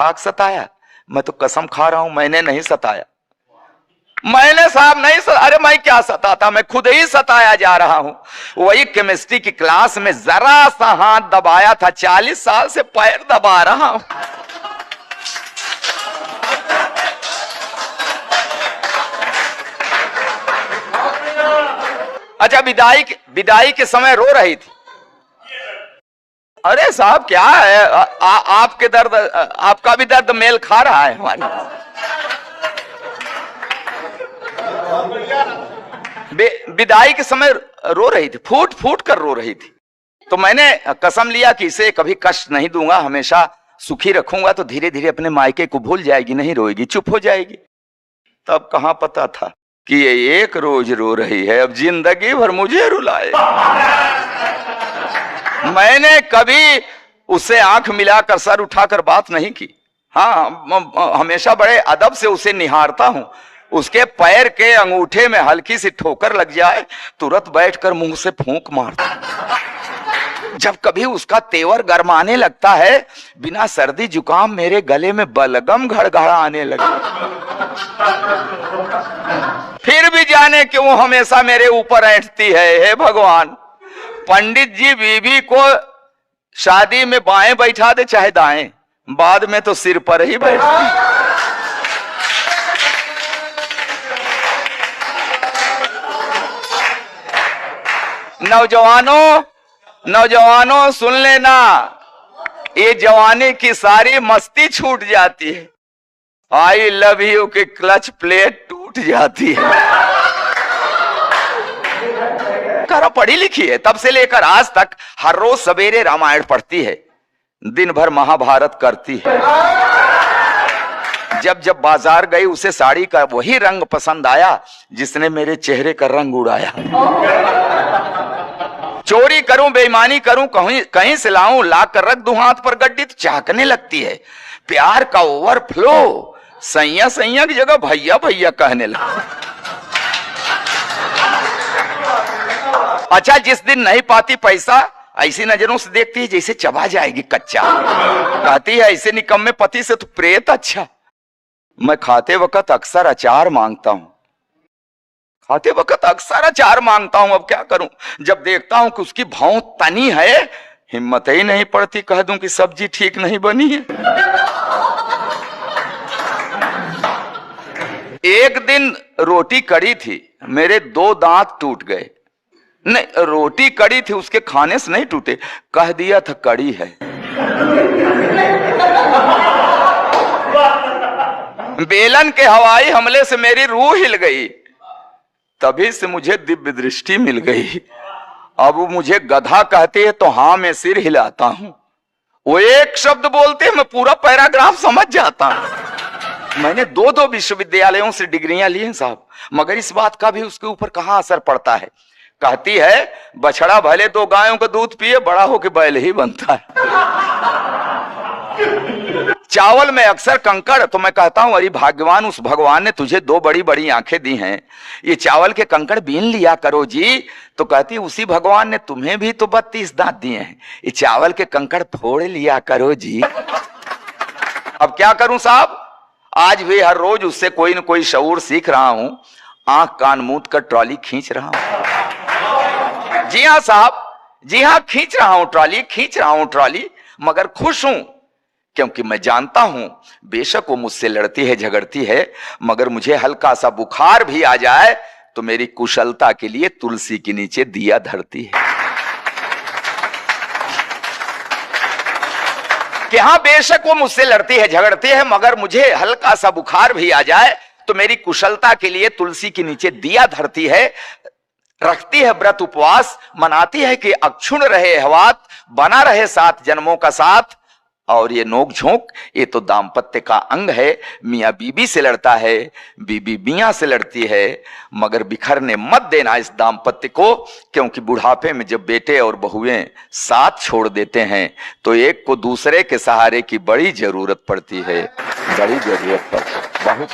खाक सताया? मैं तो कसम खा रहा हूं मैंने नहीं सताया। मैंने साहब नहीं अरे मैं क्या सताता, मैं खुद ही सताया जा रहा हूं। वही केमिस्ट्री की क्लास में जरा सा हाथ दबाया था, 40 साल से पैर दबा रहा हूं। अच्छा, विदाई के समय रो रही थी। अरे साहब क्या है, आपके दर्द, आपका भी दर्द मेल खा रहा है हमारे। विदाई के समय रो रही थी, फूट फूट कर रो रही थी। तो मैंने कसम लिया कि इसे कभी कष्ट नहीं दूंगा, हमेशा सुखी रखूंगा, तो धीरे धीरे अपने मायके को भूल जाएगी, नहीं रोएगी, चुप हो जाएगी। तब कहां पता था कि ये एक रोज रो रही है, अब जिंदगी भर मुझे रुलाए। मैंने कभी उससे आंख मिलाकर सर उठाकर बात नहीं की। हाँ, हमेशा बड़े अदब से उसे निहारता हूं। उसके पैर के अंगूठे में हल्की सी ठोकर लग जाए, तुरंत बैठकर मुंह से फूंक मारता। जब कभी उसका तेवर गरमाने लगता है, बिना सर्दी जुकाम मेरे गले में बलगम घड़घड़ा आने लगे। फिर भी जाने क्यों हमेशा मेरे ऊपर ऐंठती है। हे भगवान, पंडित जी बीवी को शादी में बाएं बैठा दे चाहे दाएं, बाद में तो सिर पर ही बैठती। नौजवानों सुन लेना, ये जवानी की सारी मस्ती छूट जाती है। आई लव यू की क्लच प्लेट टूट जाती है। करा पढ़ी लिखी है, तब से लेकर आज तक हर रोज सवेरे रामायण पढ़ती है, दिन भर महाभारत करती है। जब जब बाजार गई उसे साड़ी का वही रंग पसंद आया जिसने मेरे चेहरे का रंग उड़ाया। चोरी करूं, बेईमानी करूं, कहीं से लाऊं, ला कर रख दूं हाथ पर गड्डी, तो चाहकने लगती है। प्यार का ओवरफ्लो, सैया सैया की जगह भैया भैया कहने लगा। अच्छा, जिस दिन नहीं पाती पैसा, ऐसी नजरों से देखती है जैसे चबा जाएगी कच्चा। कहती है ऐसे निकम्मे पति से तो प्रेत अच्छा। मैं खाते वक्त अक्सर अचार मांगता हूं, खाते वक्त अक्सर अचार मांगता हूं। अब क्या करूं, जब देखता हूं कि उसकी भौं तनी है, हिम्मत ही नहीं पड़ती कह दूं कि सब्जी ठीक नहीं बनी है। एक दिन रोटी कड़ी थी, मेरे 2 दांत टूट गए। नहीं, रोटी कड़ी थी, उसके खाने से नहीं टूटे, कह दिया था कड़ी है। बेलन के हवाई हमले से मेरी रूह हिल गई, तभी से मुझे दिव्य दृष्टि मिल गई। अब वो मुझे गधा कहते हैं तो हाँ मैं सिर हिलाता हूं। वो एक शब्द बोलते हैं मैं पूरा पैराग्राफ समझ जाता हूं। मैंने 2 विश्वविद्यालयों से डिग्रियां ली हैं साहब, मगर इस बात का भी उसके ऊपर कहां असर पड़ता है। कहती है बछड़ा भले 2 गायों का दूध पिए, बड़ा होके बैल ही बनता है। चावल में अक्सर कंकड़, तो मैं कहता हूं अरे भाग्यवान, उस भगवान ने तुझे 2 बड़ी बड़ी आंखें दी हैं, ये चावल के कंकड़ बीन लिया करो जी। तो कहती उसी भगवान ने तुम्हें भी तो 32 दांत दिए हैं, ये चावल के कंकड़ फोड़ लिया करो जी। अब क्या करूं साहब, आज भी हर रोज उससे कोई न कोई शऊर सीख रहा हूं, आंख कान मूंद कर ट्रॉली खींच रहा हूं। जी हां साहब, जी हां, खींच रहा हूं ट्रॉली, मगर खुश हूं, क्योंकि मैं जानता हूं बेशक वो मुझसे लड़ती है, झगड़ती है, मगर मुझे हल्का सा बुखार भी आ जाए तो मेरी कुशलता के लिए तुलसी के नीचे दिया धरती है। कि हाँ, बेशक वो मुझसे लड़ती है, झगड़ती है, मगर मुझे हल्का सा बुखार भी आ जाए तो मेरी कुशलता के लिए तुलसी के नीचे दिया धरती है, रखती है व्रत उपवास, मनाती है कि अक्षुण रहे हवात, बना रहे 7 जन्मों का साथ। और ये नोक झोंक, ये तो दाम्पत्य का अंग है। मियाँ बीबी से लड़ता है, बीबी मियाँ से लड़ती है, मगर बिखरने मत देना इस दाम्पत्य को, क्योंकि बुढ़ापे में जब बेटे और बहुएं साथ छोड़ देते हैं तो एक को दूसरे के सहारे की बड़ी जरूरत पड़ती है, बड़ी जरूरत पड़ती है, बहुत।